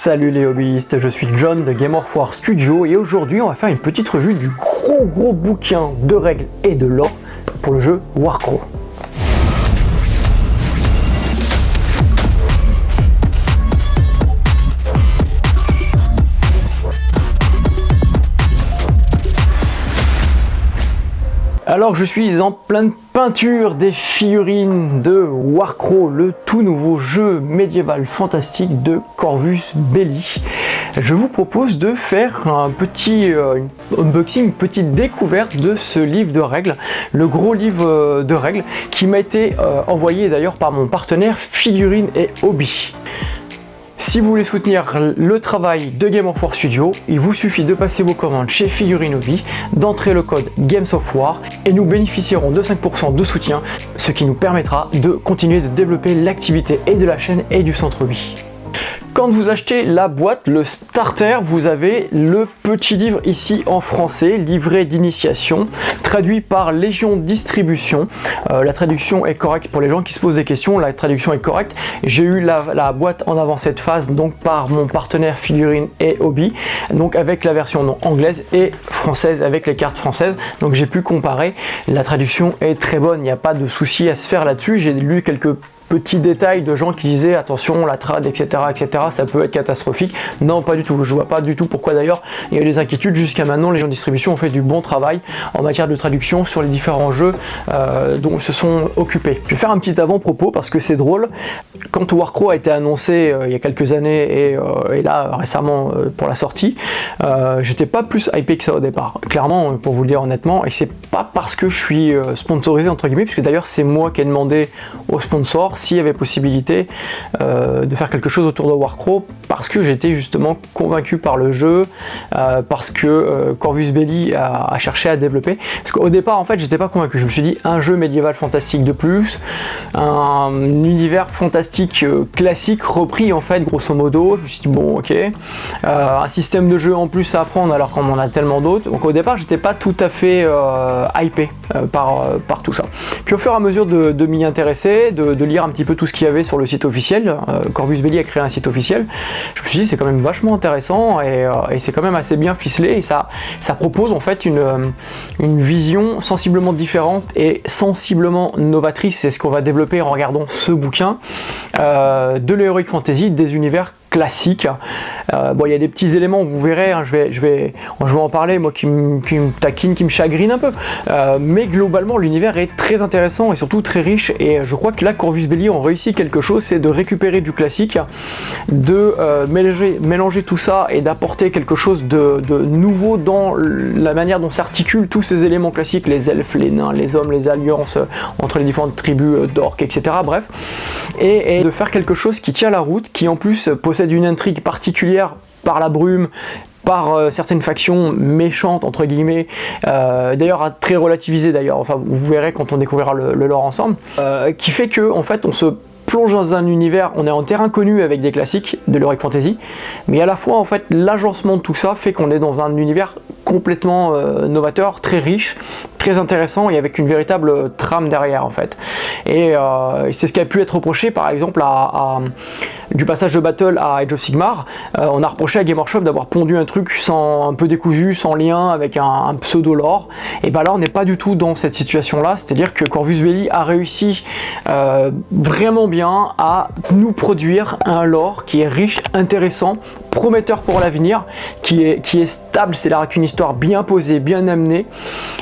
Salut les hobbyistes, je suis John de Game of War Studio et aujourd'hui on va faire une petite revue du gros bouquin de règles et de lore pour le jeu Warcraft. Alors je suis en pleine peinture des figurines de Warcraft, le tout nouveau jeu médiéval fantastique de Corvus Belli. Je vous propose de faire un petit unboxing, une petite découverte de ce livre de règles, le gros livre de règles qui m'a été envoyé d'ailleurs par mon partenaire Figurines et Hobby. Si vous voulez soutenir le travail de Game of War Studio, il vous suffit de passer vos commandes chez Figurines Hobby, d'entrer le code Games of War et nous bénéficierons de 5% de soutien, ce qui nous permettra de continuer de développer l'activité et de la chaîne et du centre Hobby. Quand vous achetez la boîte, le starter, vous avez le petit livre ici en français, livret d'initiation, traduit par Légion Distribution. La traduction est correcte pour les gens qui se posent des questions, la traduction est correcte. J'ai eu la boîte en avant cette phase donc par mon partenaire Figurines et Hobby, donc avec la version anglaise et française avec les cartes françaises. Donc j'ai pu comparer, la traduction est très bonne, il n'y a pas de souci à se faire là-dessus. J'ai lu quelques petits détails de gens qui disaient attention la trad etc ça peut être catastrophique. Non, pas du tout, je vois pas du tout pourquoi. D'ailleurs il y a eu des inquiétudes. Jusqu'à maintenant les gens de distribution ont fait du bon travail en matière de traduction sur les différents jeux dont ils se sont occupés. Je vais faire un petit avant-propos parce que c'est drôle. Quand Warcraft a été annoncé il y a quelques années et là récemment pour la sortie, j'étais pas plus hypé que ça au départ, clairement, pour vous le dire honnêtement, et c'est pas parce que je suis sponsorisé entre guillemets, puisque d'ailleurs c'est moi qui ai demandé au sponsor s'il y avait possibilité de faire quelque chose autour de Warcraft, parce que j'étais justement convaincu par le jeu, parce que Corvus Belli a cherché à développer. Parce qu'au départ en fait j'étais pas convaincu, je me suis dit un jeu médiéval fantastique de plus, un univers fantastique classique repris en fait grosso modo. Je me suis dit bon ok, un système de jeu en plus à apprendre alors qu'on en a tellement d'autres. Donc au départ j'étais pas tout à fait hypé par tout ça. Puis au fur et à mesure de m'y intéresser, de lire un petit peu tout ce qu'il y avait sur le site officiel, Corvus Belli a créé un site officiel, je me suis dit c'est quand même vachement intéressant et c'est quand même assez bien ficelé, et ça propose en fait une vision sensiblement différente et sensiblement novatrice. C'est ce qu'on va développer en regardant ce bouquin de l'Heroic Fantasy, des univers classique. Bon, il y a des petits éléments, vous verrez, hein, je vais en parler, moi qui me taquine, qui me chagrine un peu, mais globalement l'univers est très intéressant et surtout très riche, et je crois que là Corvus Belli ont réussi quelque chose, c'est de récupérer du classique, de mélanger tout ça et d'apporter quelque chose de nouveau dans la manière dont s'articulent tous ces éléments classiques, les elfes, les nains, les hommes, les alliances entre les différentes tribus d'orques, etc. Bref, et de faire quelque chose qui tient la route, qui en plus possède une intrigue particulière par la brume, par certaines factions méchantes entre guillemets, d'ailleurs très relativisées d'ailleurs, enfin vous verrez quand on découvrira le lore ensemble, qui fait que en fait on se plonge dans un univers, on est en terrain connu avec des classiques de l'Heroic Fantasy, mais à la fois en fait l'agencement de tout ça fait qu'on est dans un univers complètement novateur, très riche, très intéressant et avec une véritable trame derrière en fait. Et c'est ce qui a pu être reproché par exemple du passage de Battle à Age of Sigmar. On a reproché à Game Workshop d'avoir pondu un truc un peu décousu, sans lien, avec un pseudo lore. Et ben là on n'est pas du tout dans cette situation là, c'est-à-dire que Corvus Belli a réussi vraiment bien à nous produire un lore qui est riche, intéressant, prometteur pour l'avenir, qui est stable, c'est là qu'une histoire bien posée, bien amenée.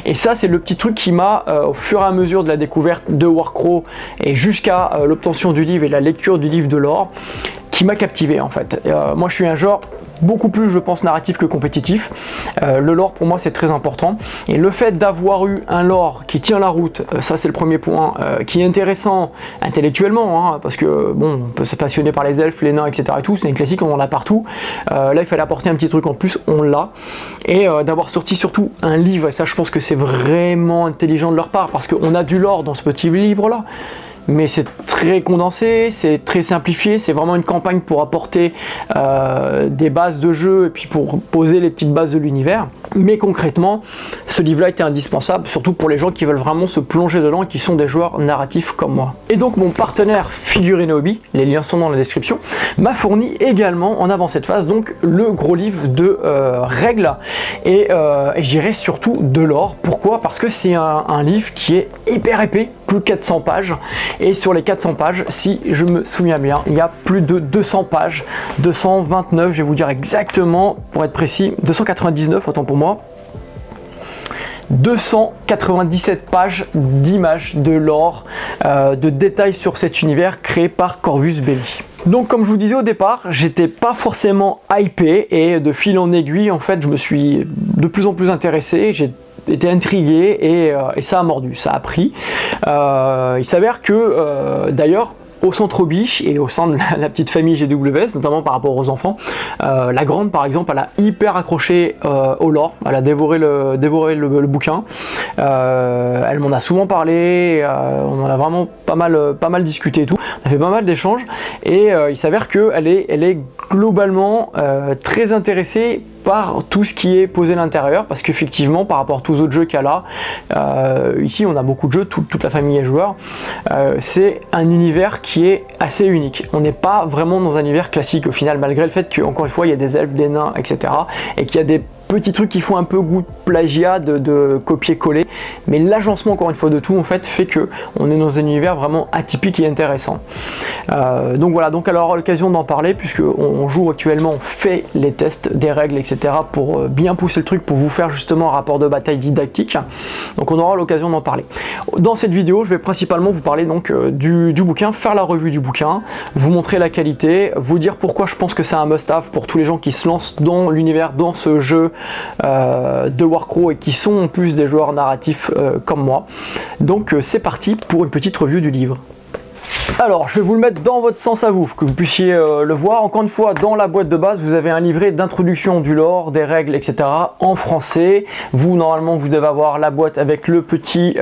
Et ça c'est le petit truc qui m'a, au fur et à mesure de la découverte de Warcraft et jusqu'à l'obtention du livre et la lecture du livre de lore, qui m'a captivé en fait. Moi je suis un genre beaucoup plus, je pense, narratif que compétitif. Le lore pour moi c'est très important, et le fait d'avoir eu un lore qui tient la route, ça c'est le premier point, qui est intéressant intellectuellement, hein, parce que bon, on peut se passionner par les elfes, les nains, etc. et tout, c'est un classique, on en a partout. Là il fallait apporter un petit truc en plus, on l'a, et d'avoir sorti surtout un livre, et ça je pense que c'est vraiment intelligent de leur part, parce qu'on a du lore dans ce petit livre là, mais c'est très condensé, c'est très simplifié, c'est vraiment une campagne pour apporter des bases de jeu et puis pour poser les petites bases de l'univers. Mais concrètement, ce livre-là était indispensable, surtout pour les gens qui veulent vraiment se plonger dedans et qui sont des joueurs narratifs comme moi. Et donc mon partenaire Figurine Hobby, les liens sont dans la description, m'a fourni également en avant cette phase donc le gros livre de règles et j'irai surtout de lore. Pourquoi? Parce que c'est un livre qui est hyper épais, plus de 400 pages, et sur les 400 pages, si je me souviens bien, il y a plus de 200 pages, 229, je vais vous dire exactement, pour être précis, 299 autant pour moi, 297 pages d'images, de lore, de détails sur cet univers créé par Corvus Belli. Donc comme je vous disais au départ, j'étais pas forcément hypé et de fil en aiguille, en fait, je me suis de plus en plus intéressé, j'ai été intrigué et ça a mordu, ça a pris. Il s'avère que d'ailleurs, au centre Hobby et au sein de la petite famille GWS, notamment par rapport aux enfants, la grande par exemple, elle a hyper accroché au lore, elle a dévoré le bouquin, elle m'en a souvent parlé, on en a vraiment pas mal discuté et tout, on a fait pas mal d'échanges et il s'avère qu'elle est globalement très intéressée par tout ce qui est posé à l'intérieur, parce qu'effectivement par rapport à tous les autres jeux qu'elle a, ici on a beaucoup de jeux, toute la famille est joueur, c'est un univers qui est assez unique. On n'est pas vraiment dans un univers classique au final, malgré le fait qu'encore une fois il y a des elfes, des nains, etc. et qu'il y a des petits trucs qui font un peu goût de plagiat, de copier-coller, mais l'agencement encore une fois de tout en fait fait que on est dans un univers vraiment atypique et intéressant. Donc voilà, donc elle aura l'occasion d'en parler puisque on joue actuellement, on fait les tests des règles, etc. pour bien pousser le truc, pour vous faire justement un rapport de bataille didactique. Donc on aura l'occasion d'en parler. Dans cette vidéo, je vais principalement vous parler donc du bouquin, faire la revue du bouquin, vous montrer la qualité, vous dire pourquoi je pense que c'est un must-have pour tous les gens qui se lancent dans l'univers, dans ce jeu de Warcraft et qui sont en plus des joueurs narratifs comme moi. Donc c'est parti pour une petite revue du livre. Alors, je vais vous le mettre dans votre sens à vous, que vous puissiez le voir. Encore une fois, dans la boîte de base, vous avez un livret d'introduction du lore, des règles, etc. en français. Vous, normalement, vous devez avoir la boîte avec le petit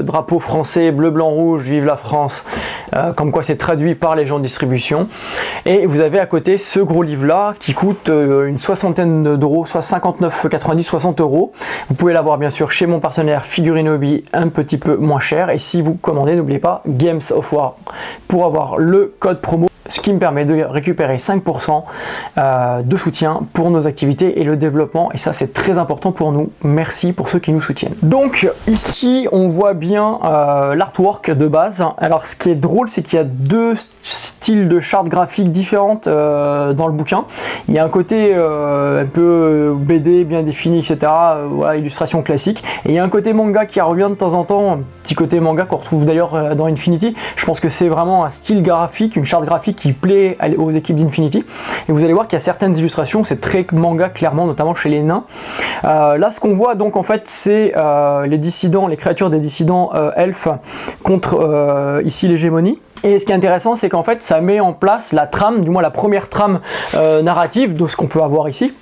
drapeau français, bleu, blanc, rouge, vive la France, comme quoi c'est traduit par les gens de distribution. Et vous avez à côté ce gros livre-là qui coûte une soixantaine d'euros, soit 59,90, 60 euros. Vous pouvez l'avoir bien sûr chez mon partenaire Figurine Hobby, un petit peu moins cher. Et si vous commandez, n'oubliez pas Games of War pour avoir le code promo, ce qui me permet de récupérer 5% de soutien pour nos activités et le développement, et ça c'est très important pour nous. Merci pour ceux qui nous soutiennent. Donc ici on voit bien l'artwork de base. Alors ce qui est drôle, c'est qu'il y a deux styles de chartes graphiques différentes dans le bouquin. Il y a un côté un peu BD bien défini, etc. Voilà, illustration classique, et il y a un côté manga qui revient de temps en temps, un petit côté manga qu'on retrouve d'ailleurs dans Infinity. Je pense que c'est vraiment un style graphique, une charte graphique qui plaît aux équipes d'Infinity, et vous allez voir qu'il y a certaines illustrations, c'est très manga clairement, notamment chez les nains. Là ce qu'on voit donc en fait c'est les dissidents, les créatures des dissidents elfes contre ici l'hégémonie. Et ce qui est intéressant, c'est qu'en fait ça met en place la trame, du moins la première trame narrative de ce qu'on peut avoir ici,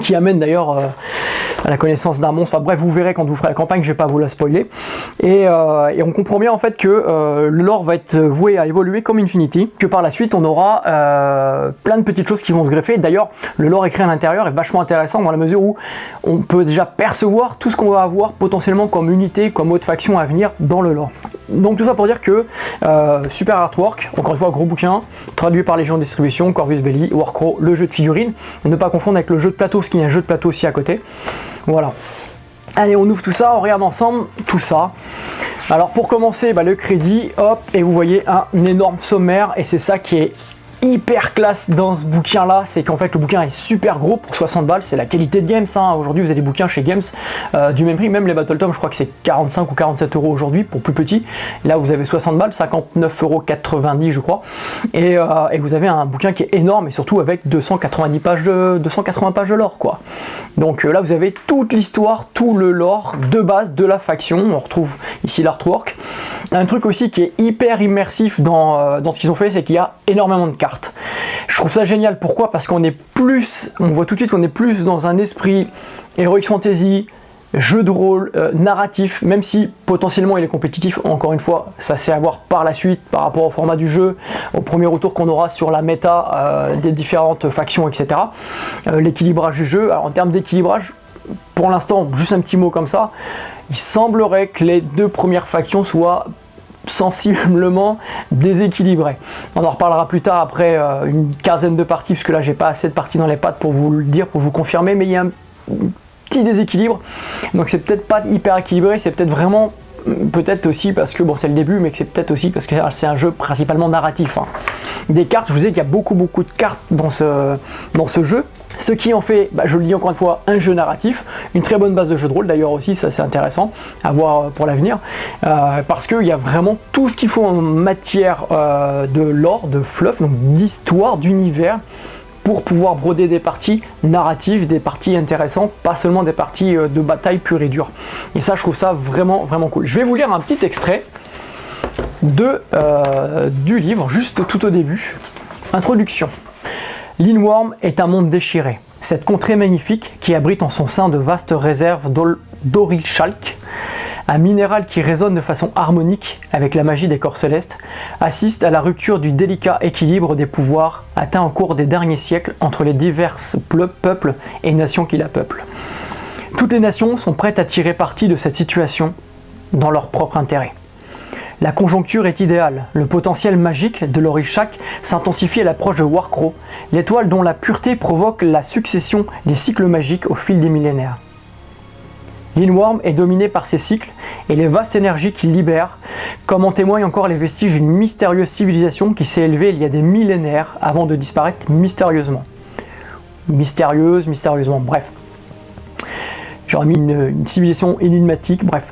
qui amène d'ailleurs à la connaissance d'un monstre. Enfin bref, vous verrez quand vous ferez la campagne, je vais pas vous la spoiler. Et on comprend bien en fait que le lore va être voué à évoluer comme Infinity, que par la suite on aura plein de petites choses qui vont se greffer. D'ailleurs, le lore écrit à l'intérieur est vachement intéressant dans la mesure où on peut déjà percevoir tout ce qu'on va avoir potentiellement comme unité, comme autre faction à venir dans le lore. Donc tout ça pour dire que super artwork, encore une fois gros bouquin, traduit par les gens de distribution, Corvus Belli, Warcraft, le jeu de figurines, ne pas confondre avec le jeu de plateau, parce qu'il y a un jeu de plateau aussi à côté. Voilà. Allez, on ouvre tout ça, on regarde ensemble tout ça. Alors pour commencer, le crédit, hop, et vous voyez un énorme sommaire, et c'est ça qui est hyper classe dans ce bouquin là, c'est qu'en fait le bouquin est super gros pour 60 balles, c'est la qualité de Games, hein. Aujourd'hui vous avez des bouquins chez Games du même prix, même les Battle Tom je crois que c'est 45 ou 47 euros aujourd'hui pour plus petit, là vous avez 60 balles, 59,90 € je crois, et vous avez un bouquin qui est énorme et surtout avec 280 pages de lore quoi. Donc là vous avez toute l'histoire, tout le lore de base de la faction, on retrouve ici l'artwork. Un truc aussi qui est hyper immersif dans ce qu'ils ont fait, c'est qu'il y a énormément de cartes. Je trouve ça génial, pourquoi? Parce qu'on est plus, on voit tout de suite qu'on est plus dans un esprit Heroic Fantasy, jeu de rôle, narratif, même si potentiellement il est compétitif, encore une fois, ça c'est à voir par la suite par rapport au format du jeu, au premier retour qu'on aura sur la méta des différentes factions, etc. L'équilibrage du jeu, alors en termes d'équilibrage, pour l'instant, juste un petit mot comme ça, il semblerait que les 2 premières factions soient sensiblement déséquilibrées. On en reparlera plus tard après une quinzaine de parties, puisque là j'ai pas assez de parties dans les pattes pour vous le dire, pour vous confirmer, mais il y a un petit déséquilibre, donc c'est peut-être pas hyper équilibré, c'est peut-être vraiment, peut-être aussi parce que bon c'est le début, mais que c'est peut-être aussi parce que c'est un jeu principalement narratif, hein. Des cartes, je vous ai dit qu'il y a beaucoup de cartes dans ce jeu, ce qui en fait, je le dis encore une fois, un jeu narratif, une très bonne base de jeu de rôle d'ailleurs aussi, ça c'est intéressant à voir pour l'avenir, parce qu'il y a vraiment tout ce qu'il faut en matière de lore, de fluff, donc d'histoire, d'univers, pour pouvoir broder des parties narratives, des parties intéressantes, pas seulement des parties de bataille pure et dure. Et ça, je trouve ça vraiment, vraiment cool. Je vais vous lire un petit extrait du livre, juste tout au début. Introduction. L'Inworm est un monde déchiré. Cette contrée magnifique, qui abrite en son sein de vastes réserves d'Orilchalk, un minéral qui résonne de façon harmonique avec la magie des corps célestes, assiste à la rupture du délicat équilibre des pouvoirs atteint au cours des derniers siècles entre les divers peuples et nations qui la peuplent. Toutes les nations sont prêtes à tirer parti de cette situation dans leur propre intérêt. La conjoncture est idéale, le potentiel magique de l'Orishak s'intensifie à l'approche de Warcrow, l'étoile dont la pureté provoque la succession des cycles magiques au fil des millénaires. L'Inworm est dominé par ces cycles et les vastes énergies qu'il libère, comme en témoignent encore les vestiges d'une mystérieuse civilisation qui s'est élevée il y a des millénaires avant de disparaître mystérieusement. Mystérieusement, bref. J'aurais mis une civilisation énigmatique, bref.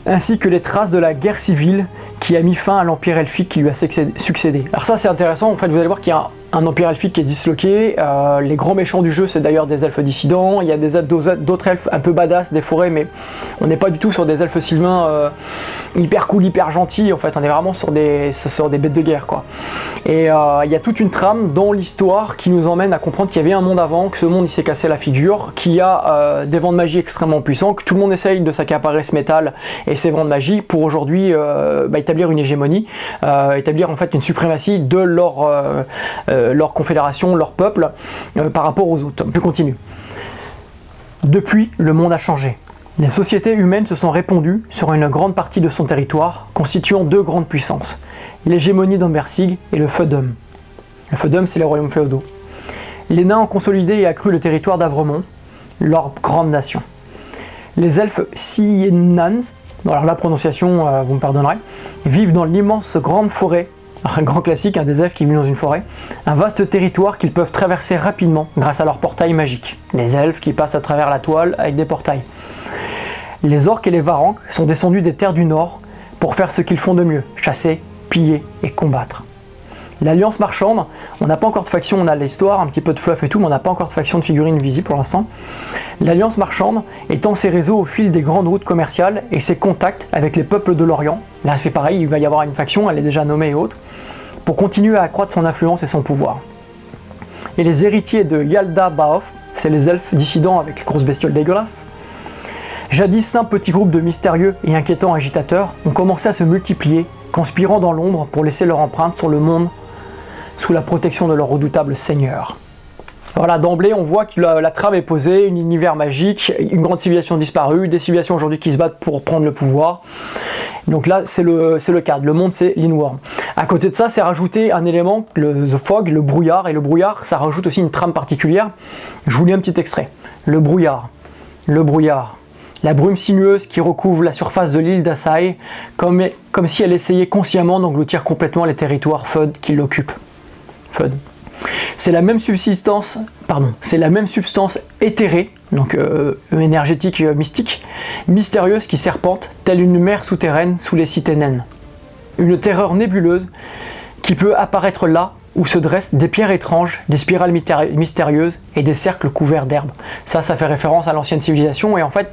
Ainsi que les traces de la guerre civile qui a mis fin à l'empire elfique qui lui a succédé. Alors ça c'est intéressant, en fait vous allez voir qu'il y a un empire elfique qui est disloqué, les grands méchants du jeu c'est d'ailleurs des elfes dissidents, il y a d'autres elfes un peu badass des forêts, mais on n'est pas du tout sur des elfes sylvains hyper cool, hyper gentils, en fait on est vraiment sur des bêtes de guerre quoi. Et il y a toute une trame dans l'histoire qui nous emmène à comprendre qu'il y avait un monde avant, que ce monde il s'est cassé la figure, qu'il y a des vents de magie extrêmement puissants, que tout le monde essaye de s'accaparer ce métal et ces vents de magie pour aujourd'hui établir une hégémonie, établir en fait une suprématie de leur confédération, leur peuple par rapport aux autres. Je continue. Depuis, le monde a changé. Les sociétés humaines se sont répandues sur une grande partie de son territoire, constituant 2 grandes puissances, l'hégémonie d'Ambersig et le Feudum. Le Feudum, c'est les royaumes féodaux. Les nains ont consolidé et accru le territoire d'Avremont, leur grande nation. Les elfes Sienans, alors la prononciation, vous me pardonnerez, vivent dans l'immense grande forêt, un grand classique, des elfes qui vivent dans une forêt, un vaste territoire qu'ils peuvent traverser rapidement grâce à leurs portails magiques. Les elfes qui passent à travers la toile avec des portails. Les orques et les varanques sont descendus des terres du Nord pour faire ce qu'ils font de mieux, chasser, piller et combattre. L'Alliance marchande, on n'a pas encore de faction, on a l'histoire, un petit peu de fluff et tout, mais on n'a pas encore de faction de figurines visibles pour l'instant. L'Alliance marchande étend ses réseaux au fil des grandes routes commerciales et ses contacts avec les peuples de l'Orient. Là c'est pareil, il va y avoir une faction, elle est déjà nommée et autres, pour continuer à accroître son influence et son pouvoir. Et les héritiers de Yalda Baoth, c'est les elfes dissidents avec les grosses bestioles dégueulasses. Jadis simples petits groupes de mystérieux et inquiétants agitateurs ont commencé à se multiplier, conspirant dans l'ombre pour laisser leur empreinte sur le monde sous la protection de leur redoutable seigneur. Voilà, d'emblée, on voit que la trame est posée, un univers magique, une grande civilisation disparue, des civilisations aujourd'hui qui se battent pour prendre le pouvoir. Donc là, c'est le cadre. Le monde, c'est l'Inworm. À côté de ça, c'est rajouté un élément, The Fog, le brouillard. Et le brouillard, ça rajoute aussi une trame particulière. Je vous lis un petit extrait. Le brouillard. La brume sinueuse qui recouvre la surface de l'île d'Asai, comme si elle essayait consciemment d'engloutir complètement les territoires Feud qui l'occupent. Feud. C'est la même substance éthérée, donc énergétique, mystique, mystérieuse qui serpente, telle une mer souterraine sous les cités naines. Une terreur nébuleuse qui peut apparaître là où se dressent des pierres étranges, des spirales mystérieuses et des cercles couverts d'herbes. Ça fait référence à l'ancienne civilisation et en fait,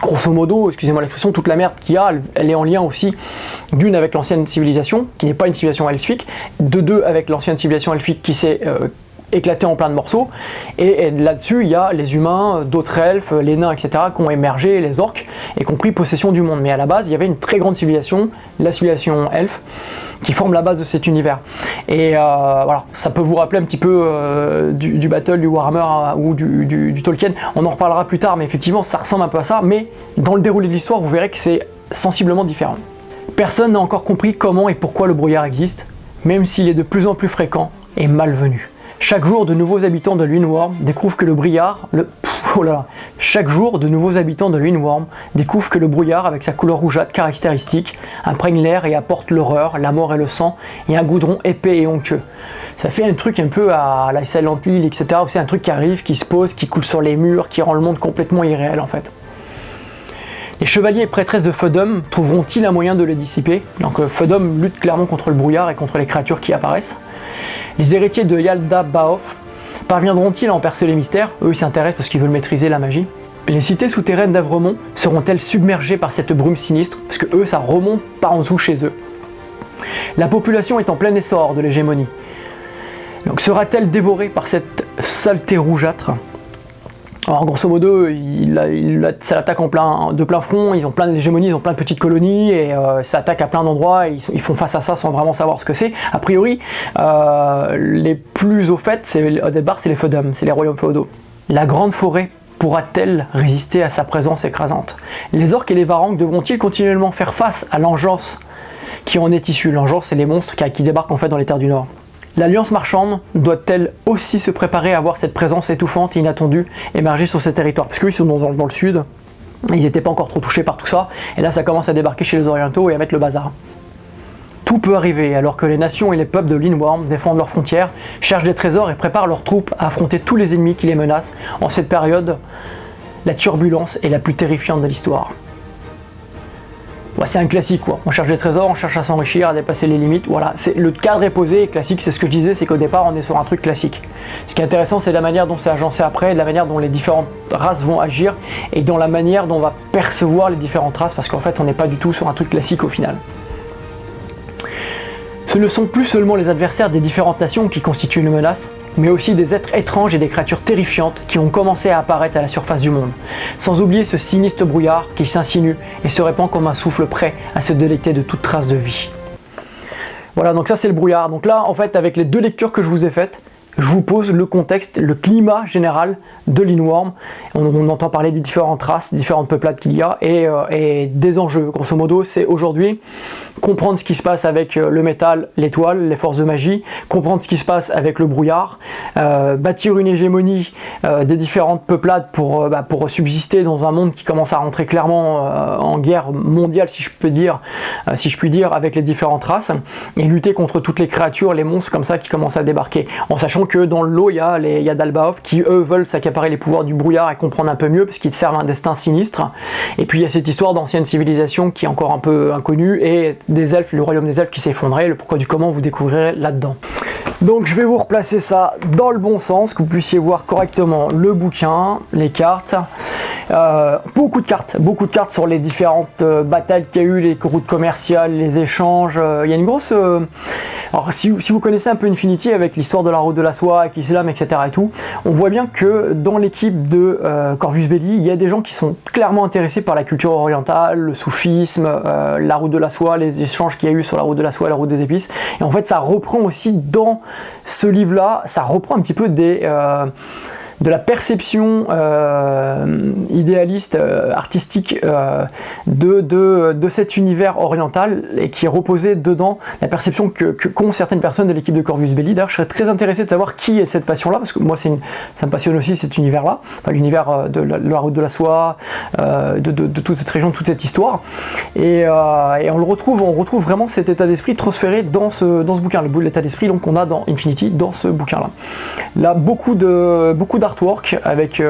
grosso modo, excusez-moi l'expression, toute la merde qu'il y a, elle est en lien aussi d'une avec l'ancienne civilisation, qui n'est pas une civilisation elfique, de deux avec l'ancienne civilisation elfique qui s'est éclaté en plein de morceaux. Et là-dessus, il y a les humains, d'autres elfes, les nains, etc., qui ont émergé, les orques, et qui ont pris possession du monde. Mais à la base, il y avait une très grande civilisation, la civilisation elfe, qui forme la base de cet univers. Et voilà, ça peut vous rappeler un petit peu du Battle, du Warhammer ou du Tolkien. On en reparlera plus tard, mais effectivement, ça ressemble un peu à ça. Mais dans le déroulé de l'histoire, vous verrez que c'est sensiblement différent. Personne n'a encore compris comment et pourquoi le brouillard existe, même s'il est de plus en plus fréquent et malvenu. Chaque jour, de nouveaux habitants de Lindworm découvrent que le brouillard... Chaque jour, de nouveaux habitants de Lindworm découvrent que le brouillard, avec sa couleur rougeâtre caractéristique, imprègne l'air et apporte l'horreur, la mort et le sang, et un goudron épais et onctueux. Ça fait un truc un peu à la Silent Hill, etc. C'est un truc qui arrive, qui se pose, qui coule sur les murs, qui rend le monde complètement irréel en fait. Les chevaliers et prêtresses de Fodum trouveront-ils un moyen de le dissiper? Donc Fodum lutte clairement contre le brouillard et contre les créatures qui apparaissent. Les héritiers de Yaldabaoth parviendront-ils à en percer les mystères? Eux ils s'intéressent parce qu'ils veulent maîtriser la magie. Les cités souterraines d'Avremont seront-elles submergées par cette brume sinistre? Parce que eux ça remonte par en dessous chez eux. La population est en plein essor de l'hégémonie. Donc sera-t-elle dévorée par cette saleté rougeâtre? Alors grosso modo, ça l'attaque de plein front, ils ont plein d'hégémonies, ils ont plein de petites colonies, et ça attaque à plein d'endroits, et ils font face à ça sans vraiment savoir ce que c'est. A priori, les plus au fait, au départ, c'est les feudums, c'est les royaumes féodaux. La grande forêt pourra-t-elle résister à sa présence écrasante? Les orques et les varangues devront-ils continuellement faire face à l'engeance qui en est issue? L'engeance, c'est les monstres qui débarquent en fait dans les terres du Nord. L'Alliance marchande doit-elle aussi se préparer à voir cette présence étouffante et inattendue émerger sur ces territoires? Parce qu'eux, ils sont dans le sud, ils n'étaient pas encore trop touchés par tout ça, et là ça commence à débarquer chez les orientaux et à mettre le bazar. Tout peut arriver alors que les nations et les peuples de Lindworm défendent leurs frontières, cherchent des trésors et préparent leurs troupes à affronter tous les ennemis qui les menacent. En cette période, la turbulence est la plus terrifiante de l'histoire. Ouais, c'est un classique quoi, on cherche des trésors, on cherche à s'enrichir, à dépasser les limites, voilà, le cadre est posé et classique, c'est ce que je disais, c'est qu'au départ on est sur un truc classique. Ce qui est intéressant c'est la manière dont c'est agencé après, la manière dont les différentes races vont agir et dans la manière dont on va percevoir les différentes races, parce qu'en fait on n'est pas du tout sur un truc classique au final. Ce ne sont plus seulement les adversaires des différentes nations qui constituent une menace, mais aussi des êtres étranges et des créatures terrifiantes qui ont commencé à apparaître à la surface du monde. Sans oublier ce sinistre brouillard qui s'insinue et se répand comme un souffle prêt à se délecter de toute trace de vie. Voilà, donc ça c'est le brouillard. Donc là, en fait, avec les deux lectures que je vous ai faites, je vous pose le contexte, le climat général de Lindworm. On entend parler des différentes races, différentes peuplades qu'il y a et des enjeux. Grosso modo, c'est aujourd'hui comprendre ce qui se passe avec le métal, l'étoile, les forces de magie, comprendre ce qui se passe avec le brouillard, bâtir une hégémonie des différentes peuplades pour subsister dans un monde qui commence à rentrer clairement en guerre mondiale, si je puis dire, avec les différentes races, et lutter contre toutes les créatures, les monstres comme ça qui commencent à débarquer, en sachant que dans le lot il y a Yaldabaoth qui eux veulent s'accaparer les pouvoirs du brouillard et comprendre un peu mieux parce qu'ils servent un destin sinistre, et puis il y a cette histoire d'ancienne civilisation qui est encore un peu inconnue, et des elfes, le royaume des elfes qui s'effondrait, le pourquoi du comment vous découvrirez là-dedans. Donc je vais vous replacer ça dans le bon sens, que vous puissiez voir correctement le bouquin, les cartes, beaucoup de cartes sur les différentes batailles qu'il y a eu, les routes commerciales, les échanges, il y a une grosse... alors si vous connaissez un peu Infinity avec l'histoire de la route de la soie, avec l'islam, etc. et tout, on voit bien que dans l'équipe de Corvus Belli, il y a des gens qui sont clairement intéressés par la culture orientale, le soufisme, la route de la soie, les échanges qu'il y a eu sur la route de la soie et la route des épices, et en fait ça reprend aussi dans ce livre-là, ça reprend un petit peu de la perception idéaliste, artistique de cet univers oriental, et qui est reposé dedans la perception qu'ont certaines personnes de l'équipe de Corvus Belli. D'ailleurs, je serais très intéressé de savoir qui est cette passion-là, parce que moi, ça me passionne aussi cet univers-là, enfin, l'univers de la route de la soie, de toute cette région, de toute cette histoire. Et on retrouve vraiment cet état d'esprit transféré dans ce bouquin, l'état d'esprit donc qu'on a dans Infinity, dans ce bouquin-là. Là, beaucoup d'artwork avec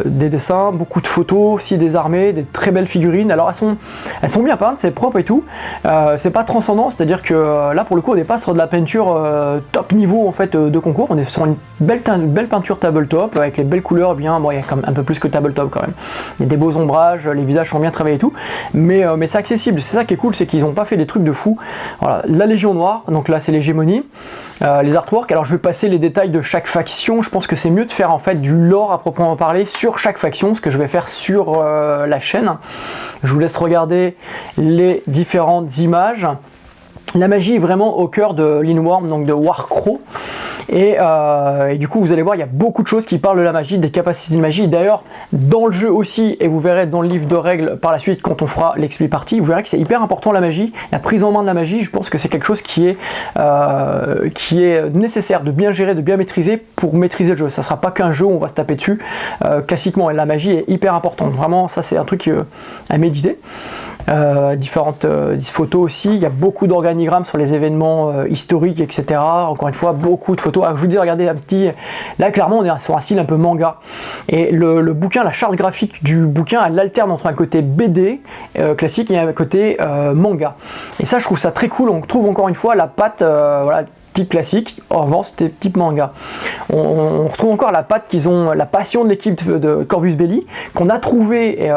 des dessins, beaucoup de photos aussi des armées, des très belles figurines. Alors elles sont bien peintes, c'est propre et tout. C'est pas transcendant, c'est-à-dire que là pour le coup on n'est pas sur de la peinture top niveau en fait de concours, on est sur une belle peinture tabletop avec les belles couleurs bien, bon il y a quand même un peu plus que tabletop quand même. Il y a des beaux ombrages, les visages sont bien travaillés et tout, mais c'est accessible, c'est ça qui est cool, c'est qu'ils n'ont pas fait des trucs de fou. Voilà, la Légion Noire, donc là c'est l'hégémonie. les artworks. Alors je vais passer les détails de chaque faction. Je pense que c'est mieux de faire en fait du lore à proprement parler sur chaque faction, ce que je vais faire sur la chaîne. Je vous laisse regarder les différentes images. La magie est vraiment au cœur de Linworm, donc de Warcraw. Et du coup, vous allez voir, il y a beaucoup de choses qui parlent de la magie, des capacités de magie. D'ailleurs, dans le jeu aussi, et vous verrez dans le livre de règles par la suite, quand on fera l'expli partie, vous verrez que c'est hyper important la magie, la prise en main de la magie. Je pense que c'est quelque chose qui est nécessaire de bien gérer, de bien maîtriser pour maîtriser le jeu. Ça ne sera pas qu'un jeu où on va se taper dessus classiquement. Et la magie est hyper importante. Vraiment, ça c'est un truc à méditer. Différentes photos aussi. Il y a beaucoup d'organigrammes sur les événements historiques, etc. Encore une fois, beaucoup de photos. Alors, je vous dis, regardez un petit. Là, clairement, on est sur un style un peu manga. Et le bouquin, la charte graphique du bouquin, elle alterne entre un côté BD classique et un côté manga. Et ça, je trouve ça très cool. On trouve encore une fois la patte, voilà, type classique, en revanche c'était type manga. On retrouve encore la patte qu'ils ont, la passion de l'équipe de Corvus Belli, qu'on a trouvé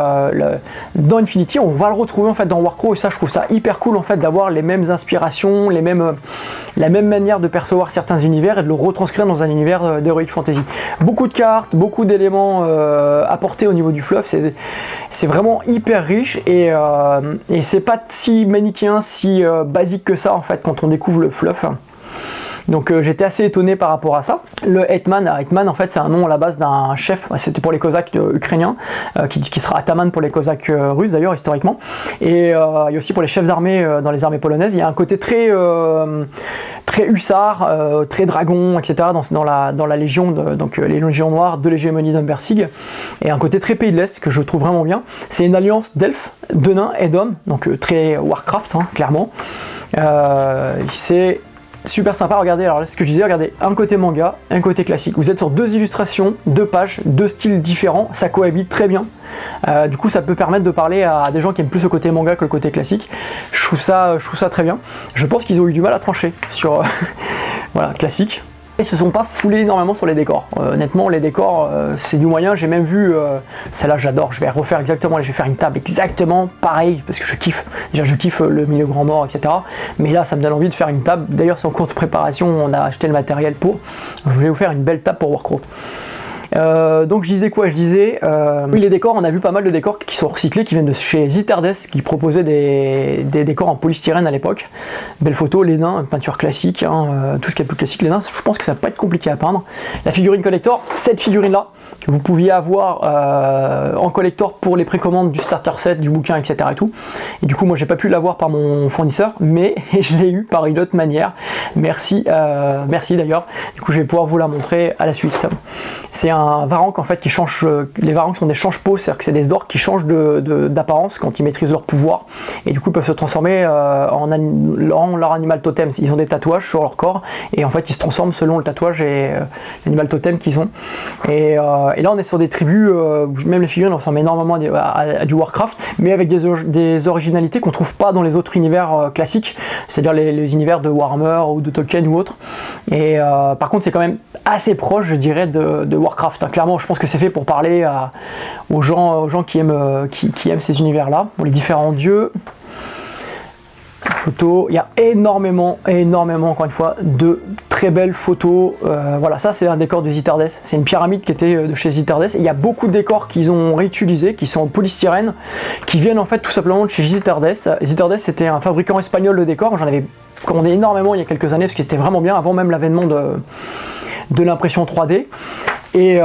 dans Infinity, on va le retrouver en fait dans Warcraw, et ça je trouve ça hyper cool en fait d'avoir les mêmes inspirations, la même manière de percevoir certains univers et de le retranscrire dans un univers d'Heroic Fantasy. Beaucoup de cartes, beaucoup d'éléments apportés au niveau du fluff, c'est vraiment hyper riche et c'est pas si manichéen, si basique que ça en fait quand on découvre le fluff. Donc j'étais assez étonné par rapport à ça. Le Hetman en fait c'est un nom à la base d'un chef, c'était pour les Cosaques ukrainiens, qui sera Ataman pour les Cosaques russes d'ailleurs historiquement. Et il y a aussi pour les chefs d'armée dans les armées polonaises, il y a un côté très hussard, très dragon, etc. dans la légion, donc les légions noires de l'hégémonie d'Umbersig. Et un côté très pays de l'Est que je trouve vraiment bien. C'est une alliance d'elfes, de nains et d'hommes, donc très Warcraft hein, clairement. C'est super sympa, regardez, alors là, ce que je disais, regardez, un côté manga, un côté classique. Vous êtes sur deux illustrations, deux pages, deux styles différents, ça cohabite très bien. Du coup, ça peut permettre de parler à des gens qui aiment plus le côté manga que le côté classique. Je trouve ça très bien. Je pense qu'ils ont eu du mal à trancher sur voilà, classique. Ils se sont pas foulés énormément sur les décors. Honnêtement, les décors, c'est du moyen. J'ai même vu, celle-là j'adore, je vais refaire exactement, je vais faire une table exactement pareil, parce que je kiffe. Déjà, je kiffe le milieu grand mort, etc. Mais là, ça me donne envie de faire une table. D'ailleurs, c'est en cours de préparation, on a acheté le matériel pour. Je voulais vous faire une belle table pour Warcraw. Donc je disais quoi? Je disais oui, les décors, on a vu pas mal de décors qui sont recyclés, qui viennent de chez Zitardes, qui proposaient des décors en polystyrène à l'époque. Belle photo, les nains, peinture classique, hein, tout ce qui est plus classique, les nains, je pense que ça va pas être compliqué à peindre. La figurine collector, cette figurine là que vous pouviez avoir en collector pour les précommandes du starter set, du bouquin, etc. et tout. Et du coup, moi j'ai pas pu l'avoir par mon fournisseur, mais je l'ai eu par une autre manière. Merci d'ailleurs. Du coup, je vais pouvoir vous la montrer à la suite. C'est un Varank en fait qui change. Les Varanks sont des change-peau, c'est-à-dire que c'est des orques qui changent d'apparence quand ils maîtrisent leur pouvoir, et du coup ils peuvent se transformer en leur animal totem. Ils ont des tatouages sur leur corps, et en fait ils se transforment selon le tatouage et l'animal totem qu'ils ont. Et là on est sur des tribus, même les figurines ressemblent énormément à du Warcraft, mais avec des originalités qu'on trouve pas dans les autres univers classiques, c'est-à-dire les univers de Warhammer ou de Tolkien ou autres. Et par contre c'est quand même assez proche, je dirais, de Warcraft. Clairement, je pense que c'est fait pour parler aux gens qui aiment ces univers-là, pour les différents dieux. Photos, il y a énormément, encore une fois, de très belles photos. Voilà, ça c'est un décor de Zitardes, c'est une pyramide qui était de chez Zitardes. Il y a beaucoup de décors qu'ils ont réutilisés, qui sont en polystyrène, qui viennent en fait tout simplement de chez Zitardes. Zitardes c'était un fabricant espagnol de décors, j'en avais commandé énormément il y a quelques années parce que c'était vraiment bien, avant même l'avènement de l'impression 3D. Et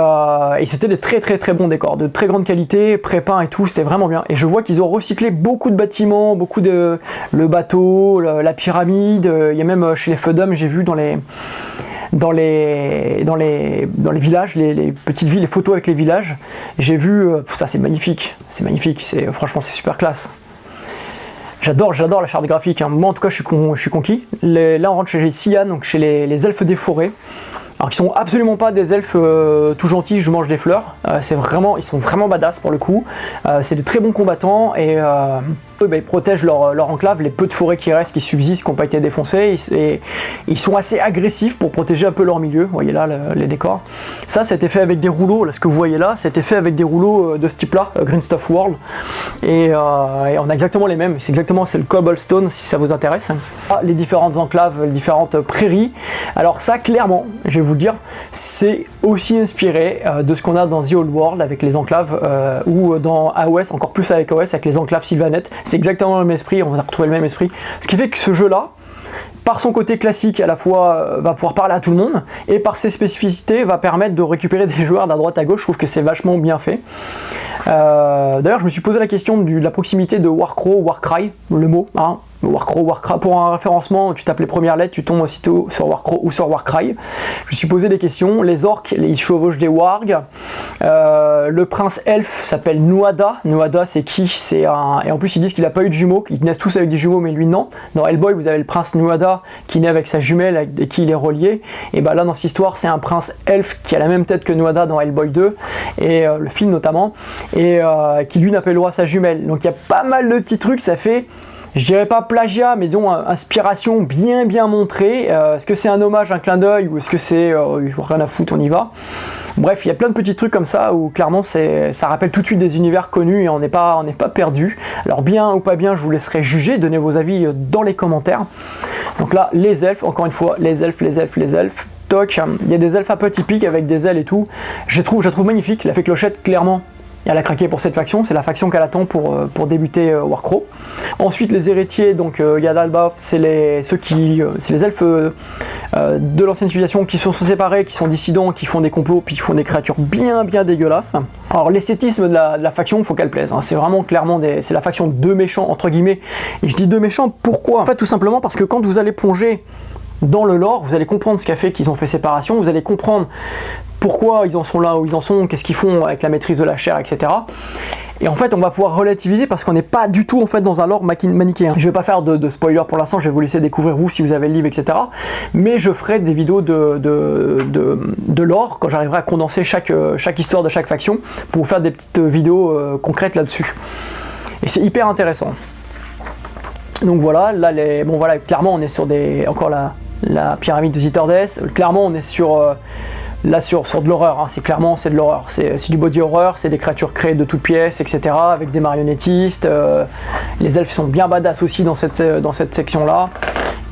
c'était des très bons décors, de très grande qualité, pré-peints et tout, c'était vraiment bien. Et je vois qu'ils ont recyclé beaucoup de bâtiments, le bateau, la pyramide. Il y a même chez les Feudum, j'ai vu dans les villages, les petites villes, les photos avec les villages. J'ai vu, ça c'est magnifique, franchement c'est super classe. J'adore la charte graphique, hein. Moi en tout cas je suis conquis. Là on rentre chez les Sian, donc chez les elfes des forêts. Alors qui sont absolument pas des elfes tout gentils, je mange des fleurs. Ils sont vraiment badass pour le coup. C'est des très bons combattants et ils protègent leur enclave, les peu de forêts qui restent, qui subsistent, qui n'ont pas été défoncées. Et ils sont assez agressifs pour protéger un peu leur milieu. Vous voyez là les décors. Ça, c'était fait avec des rouleaux. Là, ce que vous voyez là, c'était fait avec des rouleaux de ce type-là, Green Stuff World. Et on a exactement les mêmes. C'est le cobblestone si ça vous intéresse. Les différentes enclaves, les différentes prairies. Alors ça, clairement, je vais vous le dire, c'est aussi inspiré de ce qu'on a dans The Old World avec les enclaves ou dans AOS, encore plus avec AOS, avec les enclaves Sylvaneth. C'est exactement le même esprit, on va retrouver le même esprit. Ce qui fait que ce jeu-là, par son côté classique, à la fois va pouvoir parler à tout le monde, et par ses spécificités, va permettre de récupérer des joueurs d'à droite à gauche. Je trouve que c'est vachement bien fait. D'ailleurs, je me suis posé la question de la proximité de Warcraw, Warcry, le mot, hein. Warcraw, Warcry, pour un référencement, tu tapes les premières lettres, tu tombes aussitôt sur Warcraw ou sur Warcry. Je me suis posé des questions. Les orques, ils chevauchent des wargs. Le prince elfe s'appelle Nuada. Nuada, c'est qui? Et en plus, ils disent qu'il n'a pas eu de jumeaux. Ils naissent tous avec des jumeaux, mais lui, non. Dans Hellboy, vous avez le prince Nuada qui naît avec sa jumelle, avec qui il est relié. Et bah là, dans cette histoire, c'est un prince elfe qui a la même tête que Nuada dans Hellboy 2, et le film notamment, et qui lui n'a pas eu le droit à sa jumelle. Donc il y a pas mal de petits trucs, ça fait, je dirais pas plagiat, mais disons inspiration bien montrée. Est-ce que c'est un hommage, un clin d'œil, ou est-ce que c'est rien à foutre, on y va. Bref, il y a plein de petits trucs comme ça où clairement ça rappelle tout de suite des univers connus et on n'est pas perdu. Alors bien ou pas bien, je vous laisserai juger, donnez vos avis dans les commentaires. Donc là, les elfes, encore une fois, les elfes. Toc, il y a des elfes un peu typiques avec des ailes et tout. Je la trouve magnifique. La fée clochette, clairement, elle a craqué pour cette faction, c'est la faction qu'elle attend pour débuter Warcraw. Ensuite, les héritiers, donc Yadalba, c'est les elfes de l'ancienne civilisation qui sont séparés, qui sont dissidents, qui font des complots, puis qui font des créatures bien dégueulasses. Alors l'esthétisme de la faction, il faut qu'elle plaise, hein. C'est vraiment clairement c'est la faction de méchants, entre guillemets. Et je dis de méchants, pourquoi? En fait, tout simplement parce que quand vous allez plonger dans le lore, vous allez comprendre ce qui a fait qu'ils ont fait séparation, vous allez comprendre pourquoi ils en sont là où ils en sont, qu'est-ce qu'ils font avec la maîtrise de la chair, etc. Et en fait, on va pouvoir relativiser parce qu'on n'est pas du tout en fait dans un lore manichéen. Je ne vais pas faire de spoiler pour l'instant, je vais vous laisser découvrir vous si vous avez le livre, etc. Mais je ferai des vidéos de lore quand j'arriverai à condenser chaque histoire de chaque faction pour vous faire des petites vidéos concrètes là-dessus. Et c'est hyper intéressant. Donc voilà, là, voilà, clairement on est sur encore la pyramide de Zitterdeath. Clairement on est sur de l'horreur, hein. C'est de l'horreur, c'est du body horror, c'est des créatures créées de toutes pièces, etc. avec des marionnettistes. Les elfes sont bien badass aussi dans cette section là.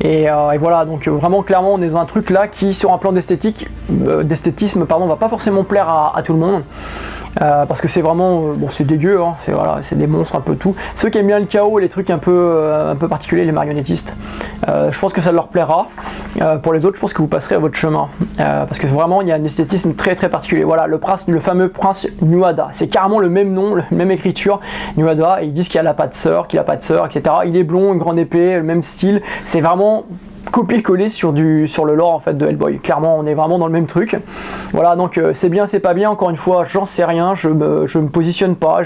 Et voilà, donc vraiment clairement on est dans un truc là qui sur un plan d'esthétisme va pas forcément plaire à tout le monde. Parce que c'est vraiment, c'est dégueu, hein. C'est des monstres un peu tout. Ceux qui aiment bien le chaos, les trucs un peu particuliers, les marionnettistes, je pense que ça leur plaira. Pour les autres, je pense que vous passerez à votre chemin, parce que vraiment il y a un esthétisme très particulier. Voilà, le fameux prince Nuada, c'est carrément le même nom, la même écriture, Nuada, et ils disent qu'il n'a pas de sœur, etc. Il est blond, une grande épée, le même style. C'est vraiment copier-coller sur le lore en fait de Hellboy. Clairement, on est vraiment dans le même truc. Voilà, donc c'est bien, c'est pas bien. Encore une fois, j'en sais rien, je me positionne pas.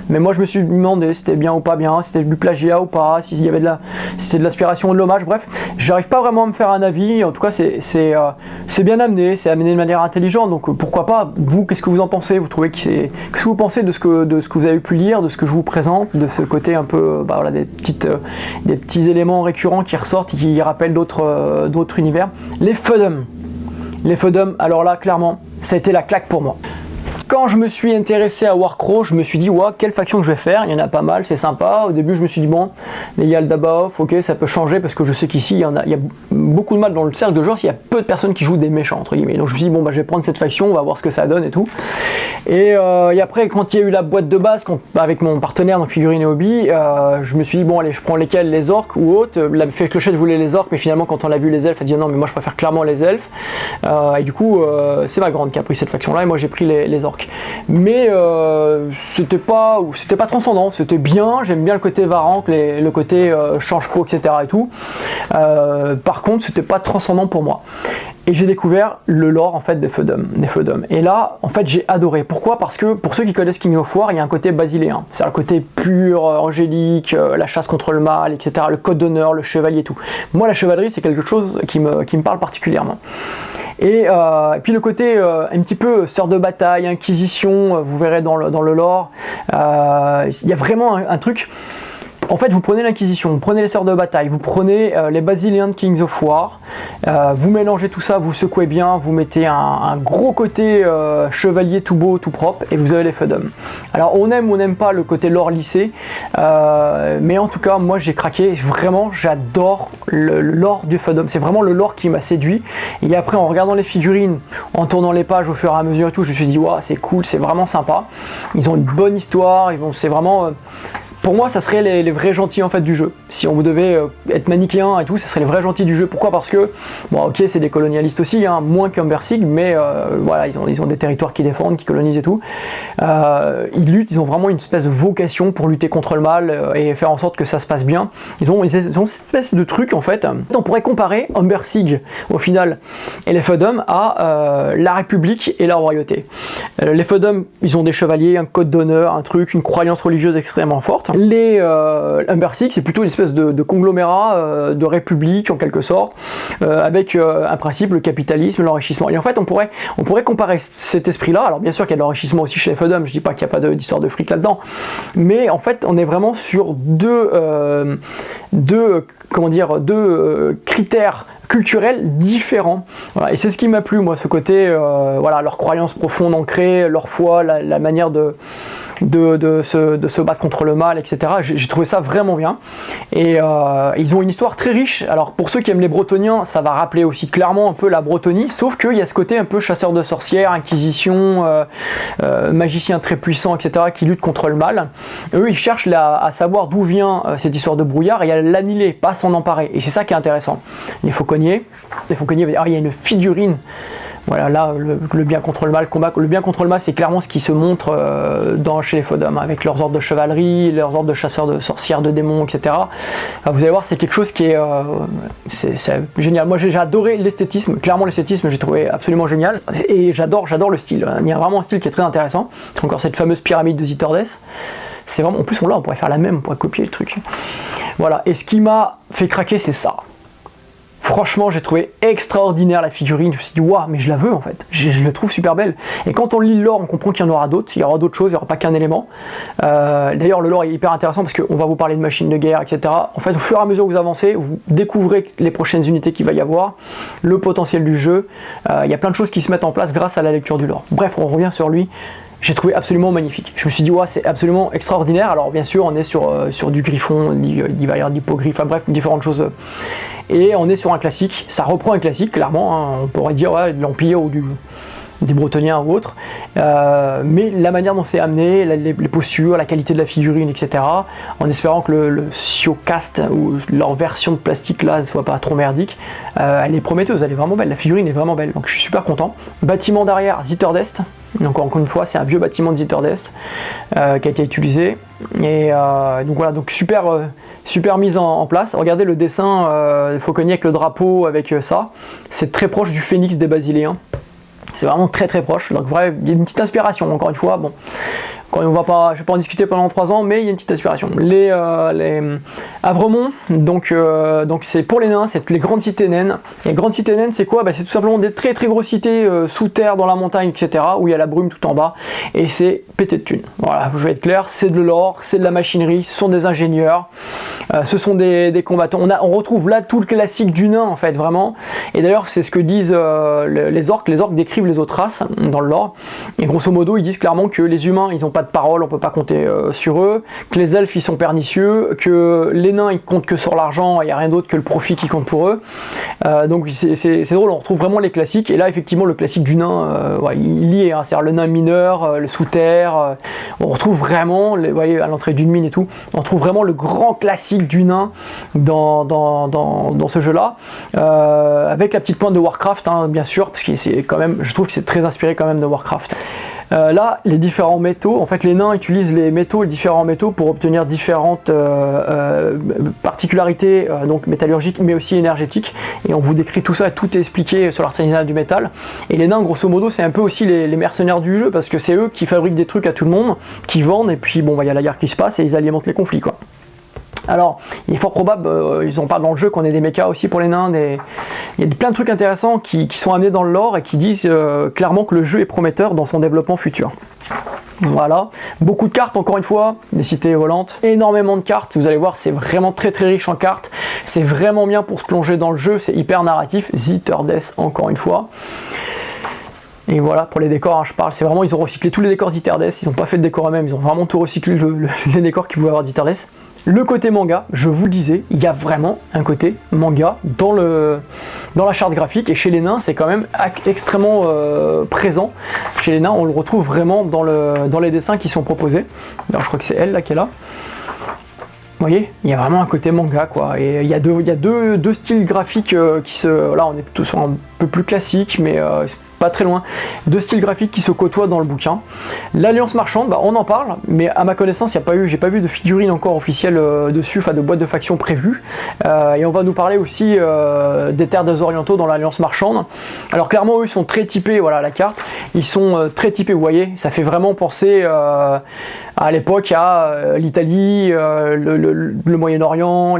Mais moi, je me suis demandé si c'était bien ou pas bien, si c'était du plagiat ou pas, si c'était de l'aspiration ou de l'hommage. Bref, j'arrive pas vraiment à me faire un avis. En tout cas, c'est bien amené, c'est amené de manière intelligente. Donc pourquoi pas. Vous, qu'est-ce que vous en pensez? Vous trouvez qu'est-ce que vous pensez de ce que vous avez pu lire, de ce que je vous présente, de ce côté un peu, voilà, des petits éléments récurrents qui ressortent, qui rappellent d'autres univers. Les Feudum, alors là clairement ça a été la claque pour moi. Quand je me suis intéressé à Warcraw, je me suis dit, ouais, quelle faction que je vais faire? Il y en a pas mal, c'est sympa. Au début, je me suis dit, bon, les Yaldabaoth, ok, ça peut changer parce que je sais qu'ici, il y a beaucoup de mal dans le cercle de joueurs, il y a peu de personnes qui jouent des méchants, entre guillemets. Donc je me suis dit, bon, bah, je vais prendre cette faction, on va voir ce que ça donne et tout. Et après, quand il y a eu la boîte de base, avec mon partenaire, donc Figurine et Hobby, je me suis dit, bon, allez, je prends lesquels, les orques ou autres. La fée clochette voulait les orques, mais finalement, quand on a vu les elfes, elle dit, non, mais moi, je préfère clairement les elfes. Et du coup, c'est ma grande qui a pris cette faction-là, et moi, j'ai pris les orques. Mais c'était pas transcendant, c'était bien, j'aime bien le côté Varank, le côté change pro, etc. et tout. Par contre, c'était pas transcendant pour moi. Et j'ai découvert le lore en fait des feudums. Et là, en fait, j'ai adoré. Pourquoi? Parce que pour ceux qui connaissent King of War, il y a un côté basiléen. C'est le côté pur, angélique, la chasse contre le mal, etc. Le code d'honneur, le chevalier et tout. Moi, la chevalerie, c'est quelque chose qui me parle particulièrement. Et puis le côté un petit peu sœur de bataille, inquisition, vous verrez dans le lore, il y a vraiment un truc. En fait, vous prenez l'Inquisition, vous prenez les sœurs de bataille, vous prenez les Basiliens de Kings of War, vous mélangez tout ça, vous secouez bien, vous mettez un gros côté chevalier tout beau, tout propre, et vous avez les feudums. Alors, on aime ou on n'aime pas le côté lore lissé, mais en tout cas, moi j'ai craqué, vraiment, j'adore le lore du feudum. C'est vraiment le lore qui m'a séduit. Et après, en regardant les figurines, en tournant les pages au fur et à mesure et tout, je me suis dit, waouh, c'est cool, c'est vraiment sympa. Ils ont une bonne histoire, c'est vraiment. Pour moi, ça serait les vrais gentils en fait du jeu. Si on devait être manichéen et tout, ça serait les vrais gentils du jeu. Pourquoi? Parce que, bon, ok, c'est des colonialistes aussi, hein, moins qu'Umbersig, mais voilà, ils ont des territoires qui défendent, qui colonisent et tout. Ils luttent, ils ont vraiment une espèce de vocation pour lutter contre le mal et faire en sorte que ça se passe bien. Ils ont cette espèce de truc en fait. On pourrait comparer Umbersig au final et les feudums à la République et la royauté. Les feudums, ils ont des chevaliers, un code d'honneur, un truc, une croyance religieuse extrêmement forte. Les Umbersig, c'est plutôt une espèce de conglomérat de république en quelque sorte, avec un principe, le capitalisme, l'enrichissement. Et en fait, on pourrait comparer cet esprit-là. Alors bien sûr qu'il y a de l'enrichissement aussi chez les feudums, je dis pas qu'il n'y a pas d'histoire de fric là-dedans, mais en fait, on est vraiment sur deux critères culturels différents. Voilà. Et c'est ce qui m'a plu, moi, ce côté, voilà, leur croyance profonde ancrée, leur foi, la manière de se battre contre le mal, etc. J'ai trouvé ça vraiment bien. Et ils ont une histoire très riche. Alors pour ceux qui aiment les Bretoniens, ça va rappeler aussi clairement un peu la Bretonie, sauf qu'il y a ce côté un peu chasseur de sorcières, inquisition, magicien très puissant, etc., qui lutte contre le mal. Eux, ils cherchent à savoir d'où vient cette histoire de brouillard et à l'annihiler, pas s'en emparer. Et c'est ça qui est intéressant. Les fauconniers, il y a une figurine. Voilà, là, le bien contre le mal, combat. Le bien contre le mal, c'est clairement ce qui se montre chez les feudums, avec leurs ordres de chevalerie, leurs ordres de chasseurs de sorcières, de démons, etc. Vous allez voir, c'est quelque chose qui est c'est génial. Moi, j'ai adoré l'esthétisme. Clairement, l'esthétisme, j'ai trouvé absolument génial. Et j'adore le style. Il y a vraiment un style qui est très intéressant. Encore cette fameuse pyramide de Zitterdes. C'est vraiment, en plus, on pourrait faire la même, on pourrait copier le truc. Voilà. Et ce qui m'a fait craquer, c'est ça. Franchement, j'ai trouvé extraordinaire la figurine. Je me suis dit, waouh, mais je la veux en fait. Je la trouve super belle. Et quand on lit le lore, on comprend qu'il y en aura d'autres. Il y aura d'autres choses, il n'y aura pas qu'un élément. D'ailleurs, le lore est hyper intéressant parce qu'on va vous parler de machines de guerre, etc. En fait, au fur et à mesure que vous avancez, vous découvrez les prochaines unités qu'il va y avoir, le potentiel du jeu. Il y a plein de choses qui se mettent en place grâce à la lecture du lore. Bref, on revient sur lui. J'ai trouvé absolument magnifique. Je me suis dit, ouais, c'est absolument extraordinaire. Alors, bien sûr, on est sur du griffon, il va y avoir de l'hippogriffe, enfin bref, différentes choses. Et on est sur un classique. Ça reprend un classique, clairement. Hein. On pourrait dire ouais, de l'Empire ou des Bretoniens ou autres. Mais la manière dont c'est amené, les postures, la qualité de la figurine, etc. En espérant que le Siocast ou leur version de plastique là ne soit pas trop merdique. Elle est prometteuse, elle est vraiment belle. La figurine est vraiment belle. Donc je suis super content. Bâtiment d'arrière, Zitterdes. Donc encore une fois, c'est un vieux bâtiment de Zitterdes qui a été utilisé. Et donc voilà, donc super mise en place. Regardez le dessin fauconnier avec le drapeau, avec ça. C'est très proche du phénix des Basiléens. C'est vraiment très très proche. Donc vrai, il y a une petite inspiration, encore une fois. Bon, je ne vais pas en discuter pendant 3 ans, mais il y a une petite inspiration. Les Avremont, donc c'est pour les nains, c'est les grandes cités naines. Et les grandes cités naines, c'est quoi? C'est tout simplement des très très grosses cités sous terre, dans la montagne, etc., où il y a la brume tout en bas, et c'est pété de thunes. Voilà, je vais être clair, c'est de l'or, c'est de la machinerie, ce sont des ingénieurs, ce sont des combattants. On retrouve là tout le classique du nain, en fait, vraiment. Et d'ailleurs, c'est ce que disent les orques. Les orques décrivent les autres races dans le lore. Et grosso modo, ils disent clairement que les humains, ils n'ont pas de parole, on peut pas compter sur eux, que les elfes ils sont pernicieux, que les nains ils comptent que sur l'argent, il n'y a rien d'autre que le profit qui compte pour eux. Donc c'est drôle, on retrouve vraiment les classiques, et là effectivement le classique du nain, il y est, hein, c'est-à-dire le nain mineur, le sous-terre, on retrouve vraiment, vous voyez, à l'entrée d'une mine et tout, on retrouve vraiment le grand classique du nain dans ce jeu-là, avec la petite pointe de Warcraft, hein, bien sûr, parce que c'est quand même, je trouve que c'est très inspiré quand même de Warcraft. Là, les différents métaux, en fait les nains utilisent les métaux, les différents métaux pour obtenir différentes particularités donc métallurgiques mais aussi énergétiques, et on vous décrit tout ça, tout est expliqué sur l'artisanat du métal. Et les nains, grosso modo, c'est un peu aussi les mercenaires du jeu, parce que c'est eux qui fabriquent des trucs à tout le monde, qui vendent, et puis bon, il y a la guerre qui se passe et ils alimentent les conflits, quoi. Alors, il est fort probable, ils en parlent dans le jeu, qu'on ait des mechas aussi pour les nains, il y a plein de trucs intéressants qui sont amenés dans le lore et qui disent clairement que le jeu est prometteur dans son développement futur. Voilà, beaucoup de cartes encore une fois, des cités volantes, énormément de cartes, vous allez voir c'est vraiment très riche en cartes, c'est vraiment bien pour se plonger dans le jeu, c'est hyper narratif, Zitterdes encore une fois. Et voilà, pour les décors, hein, je parle, c'est vraiment, ils ont recyclé tous les décors Zitterdes, ils n'ont pas fait le décor eux-mêmes, ils ont vraiment tout recyclé les décors qu'ils pouvaient avoir Zitterdes. Le côté manga, je vous le disais, il y a vraiment un côté manga dans la charte graphique, et chez les nains c'est quand même extrêmement présent. Chez les nains on le retrouve vraiment dans les dessins qui sont proposés. Alors je crois que c'est elle là qui est là. Vous voyez, il y a vraiment un côté manga quoi, et il y a deux styles graphiques qui se... Là on est plutôt sur un peu plus classique, mais pas très loin, deux styles graphiques qui se côtoient dans le bouquin. L'Alliance Marchande, bah, on en parle, mais à ma connaissance, j'ai pas vu de figurine encore officielle dessus, enfin de boîte de faction prévue. Et on va nous parler aussi des terres des Orientaux dans l'Alliance Marchande. Alors clairement, eux, ils sont très typés, voilà la carte, ils sont très typés, vous voyez, ça fait vraiment penser à l'époque à l'Italie, le Moyen-Orient,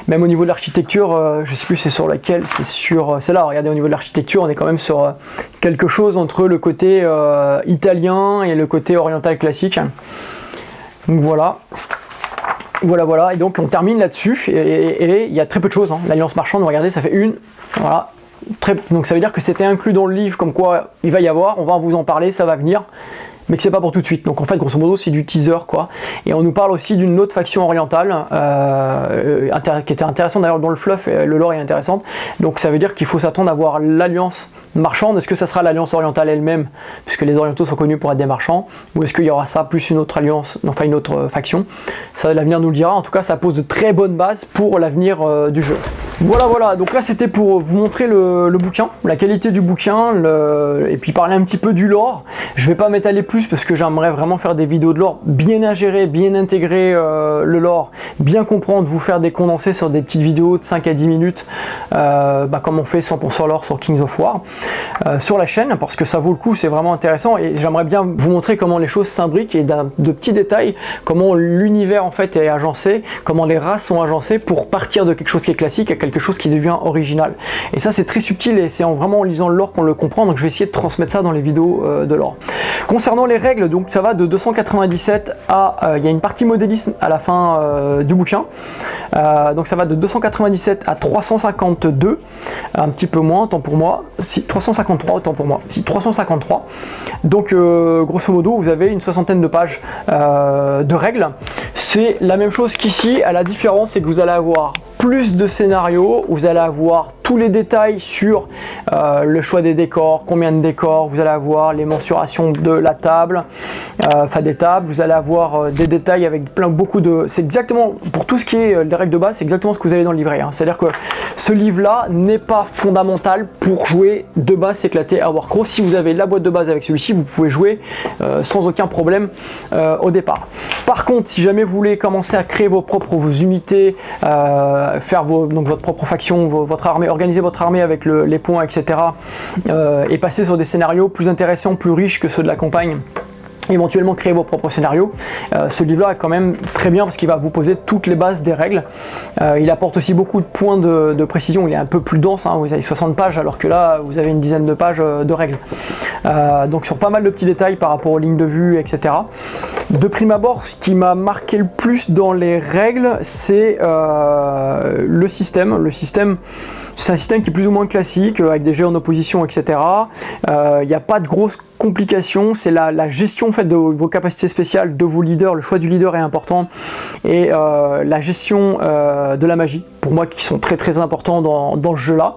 même au niveau de l'architecture, je sais plus c'est sur laquelle, c'est là, regardez au niveau de l'architecture, on est quand même sur quelque chose entre le côté italien et le côté oriental classique. Donc voilà. Voilà, et donc on termine là-dessus, et il y a très peu de choses, hein. L'Alliance Marchande, regardez, ça fait une, voilà. Donc ça veut dire que c'était inclus dans le livre, comme quoi il va y avoir, on va vous en parler, ça va venir, mais que c'est pas pour tout de suite. Donc en fait, grosso modo, c'est du teaser quoi. Et on nous parle aussi d'une autre faction orientale qui était intéressante d'ailleurs dans le fluff, et le lore est intéressante. Donc ça veut dire qu'il faut s'attendre à voir l'Alliance Marchande. Est-ce que ça sera l'Alliance orientale elle-même, puisque les Orientaux sont connus pour être des marchands, ou est-ce qu'il y aura ça plus une autre alliance, enfin une autre faction? Ça, l'avenir nous le dira. En tout cas, ça pose de très bonnes bases pour l'avenir du jeu. Voilà, donc là c'était pour vous montrer le bouquin, la qualité du bouquin, et puis parler un petit peu du lore. Je vais pas m'étaler plus parce que j'aimerais vraiment faire des vidéos de lore, bien ingérer, bien intégrer le lore, bien comprendre, vous faire des condensés sur des petites vidéos de 5 à 10 minutes, comme on fait 100% lore sur Kings of War, sur la chaîne, parce que ça vaut le coup, c'est vraiment intéressant, et j'aimerais bien vous montrer comment les choses s'imbriquent, et de petits détails, comment l'univers en fait est agencé, comment les races sont agencées pour partir de quelque chose qui est classique à quelque chose qui devient original. Et ça c'est très subtil, et c'est vraiment en lisant le lore qu'on le comprend, donc je vais essayer de transmettre ça dans les vidéos de lore. Concernant les règles, donc ça va de 297 à... il y a une partie modélisme à la fin du bouquin, donc ça va de 297 à 352, un petit peu moins, autant pour moi, 353, autant pour moi, 353. Donc grosso modo, vous avez une soixantaine de pages de règles. C'est la même chose qu'ici, à la différence c'est que vous allez avoir plus de scénarios, vous allez avoir tous les détails sur le choix des décors, combien de décors, vous allez avoir les mensurations de la table, des tables, vous allez avoir des détails avec beaucoup de... C'est exactement, pour tout ce qui est les règles de base, c'est exactement ce que vous avez dans le livret, hein. C'est-à-dire que ce livre-là n'est pas fondamental pour jouer de base éclaté à Warcraft. Si vous avez la boîte de base avec celui-ci, vous pouvez jouer sans aucun problème au départ. Par contre, si jamais vous voulez commencer à créer vos unités, faire donc votre propre faction, votre armée, organiser votre armée avec les points, etc. Et passer sur des scénarios plus intéressants, plus riches que ceux de la campagne, éventuellement créer vos propres scénarios. Ce livre-là est quand même très bien parce qu'il va vous poser toutes les bases des règles. Il apporte aussi beaucoup de points de précision, il est un peu plus dense, hein. Vous avez 60 pages alors que là vous avez une dizaine de pages de règles. Donc sur pas mal de petits détails par rapport aux lignes de vue, etc. De prime abord, ce qui m'a marqué le plus dans les règles, c'est le système. C'est un système qui est plus ou moins classique, avec des jets en opposition, etc. Il n'y a pas de grosses complications, c'est la gestion en fait, de vos capacités spéciales, de vos leaders, le choix du leader est important, et la gestion de la magie, pour moi, qui sont très importants dans le jeu-là.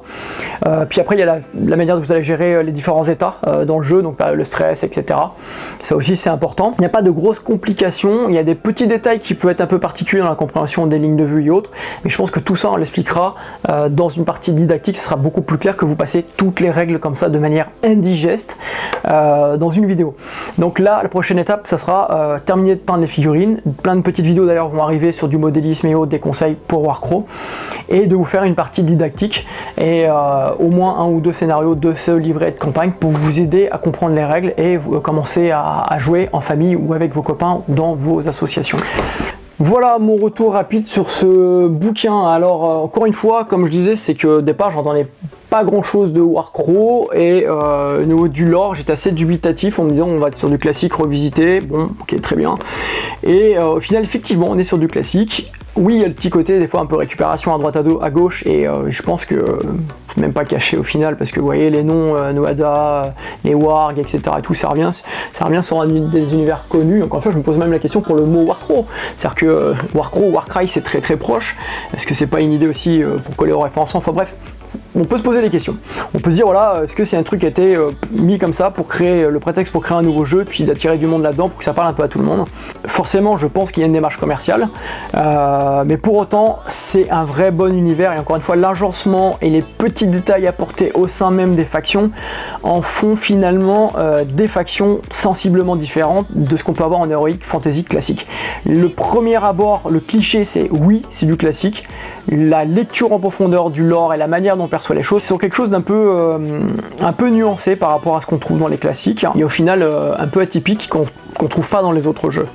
Puis après, il y a la manière dont vous allez gérer les différents états dans le jeu, donc le stress, etc. Ça aussi, c'est important. Il n'y a pas de grosses complications, il y a des petits détails qui peuvent être un peu particuliers dans la compréhension des lignes de vue et autres, mais je pense que tout ça, on l'expliquera dans une partie didactique, ce sera beaucoup plus clair que vous passez toutes les règles comme ça de manière indigeste dans une vidéo. Donc là, la prochaine étape, ça sera terminer de peindre les figurines. Plein de petites vidéos d'ailleurs vont arriver sur du modélisme et autres, des conseils pour Warcraw, et de vous faire une partie didactique et au moins 1 ou 2 scénarios de ce livret de campagne pour vous aider à comprendre les règles et commencer à jouer en famille ou avec vos copains ou dans vos associations. Voilà mon retour rapide sur ce bouquin. Alors encore une fois, comme je disais, c'est que au départ j'entendais pas grand chose de Warcraw et au niveau du lore j'étais assez dubitatif en me disant on va être sur du classique revisité, bon ok très bien, et au final effectivement on est sur du classique. Oui, il y a le petit côté des fois un peu récupération à droite à gauche et je pense que c'est même pas caché au final parce que vous voyez les noms Noada, les wargs, etc. et tout, ça revient sur des univers connus. Encore une fois, je me pose même la question pour le mot Warcraw. C'est-à-dire que Warcraw, Warcry c'est très très proche. Est-ce que c'est pas une idée aussi pour coller aux référencements? Enfin bref, on peut se poser des questions. On peut se dire voilà, est-ce que c'est un truc qui a été mis comme ça pour créer le prétexte pour créer un nouveau jeu puis d'attirer du monde là-dedans pour que ça parle un peu à tout le monde? Forcément, je pense qu'il y a une démarche commerciale, mais pour autant, c'est un vrai bon univers et encore une fois, l'agencement et les petits détails apportés au sein même des factions en font finalement des factions sensiblement différentes de ce qu'on peut avoir en Heroic Fantasy classique. Le premier abord, le cliché, c'est oui, c'est du classique. La lecture en profondeur du lore et la manière dont on perçoit les choses sont quelque chose d'un peu, un peu nuancé par rapport à ce qu'on trouve dans les classiques et au final un peu atypique qu'on trouve pas dans les autres jeux.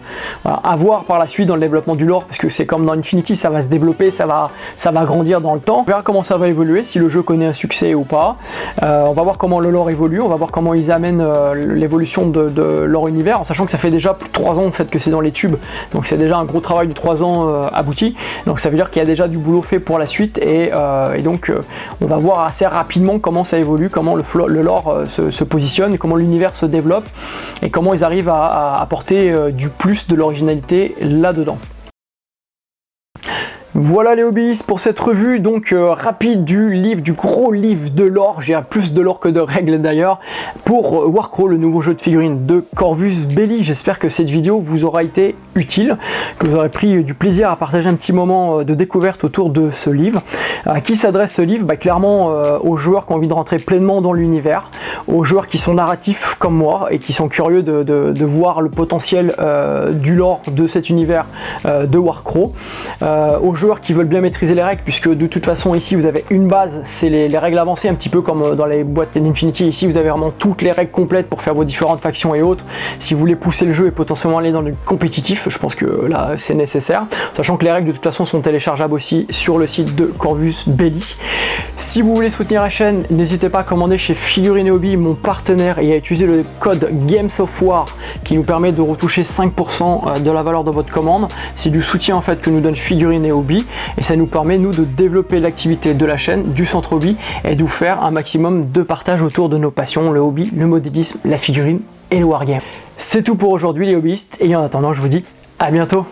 Voilà, à voir par la suite dans le développement du lore, parce que c'est comme dans Infinity, ça va se développer, ça va grandir dans le temps. On verra comment ça va évoluer, si le jeu connaît un succès ou pas. On va voir comment le lore évolue, on va voir comment ils amènent l'évolution de leur univers, en sachant que ça fait déjà plus de 3 ans en fait que c'est dans les tubes, donc c'est déjà un gros travail de 3 ans abouti, donc ça veut dire qu'il y a déjà du boulot fait pour la suite, et donc on va voir assez rapidement comment ça évolue, comment le lore se positionne, et comment l'univers se développe, et comment ils arrivent à apporter du plus de l'originalité là-dedans. Voilà les hobbyistes pour cette revue donc rapide du gros livre de lore, j'ai plus de lore que de règles d'ailleurs, pour Warcraw, le nouveau jeu de figurines de Corvus Belli. J'espère que cette vidéo vous aura été utile, que vous aurez pris du plaisir à partager un petit moment de découverte autour de ce livre. À qui s'adresse ce livre? Clairement aux joueurs qui ont envie de rentrer pleinement dans l'univers, aux joueurs qui sont narratifs comme moi et qui sont curieux de voir le potentiel du lore de cet univers de Warcraw, aux joueurs qui veulent bien maîtriser les règles, puisque de toute façon ici vous avez une base, c'est les règles avancées, un petit peu comme dans les boîtes d'Infinity. Ici vous avez vraiment toutes les règles complètes pour faire vos différentes factions et autres. Si vous voulez pousser le jeu et potentiellement aller dans le compétitif, je pense que là c'est nécessaire, sachant que les règles de toute façon sont téléchargeables aussi sur le site de Corvus Belli. Si vous voulez soutenir la chaîne, n'hésitez pas à commander chez Figurines et Hobby, mon partenaire, et à utiliser le code Games of War qui nous permet de retoucher 5% de la valeur de votre commande. C'est du soutien en fait que nous donne Figurines et Hobby, et ça nous permet nous de développer l'activité de la chaîne, du centre hobby, et de vous faire un maximum de partage autour de nos passions, le hobby, le modélisme, la figurine et le wargame. C'est tout pour aujourd'hui les hobbyistes, et en attendant je vous dis à bientôt.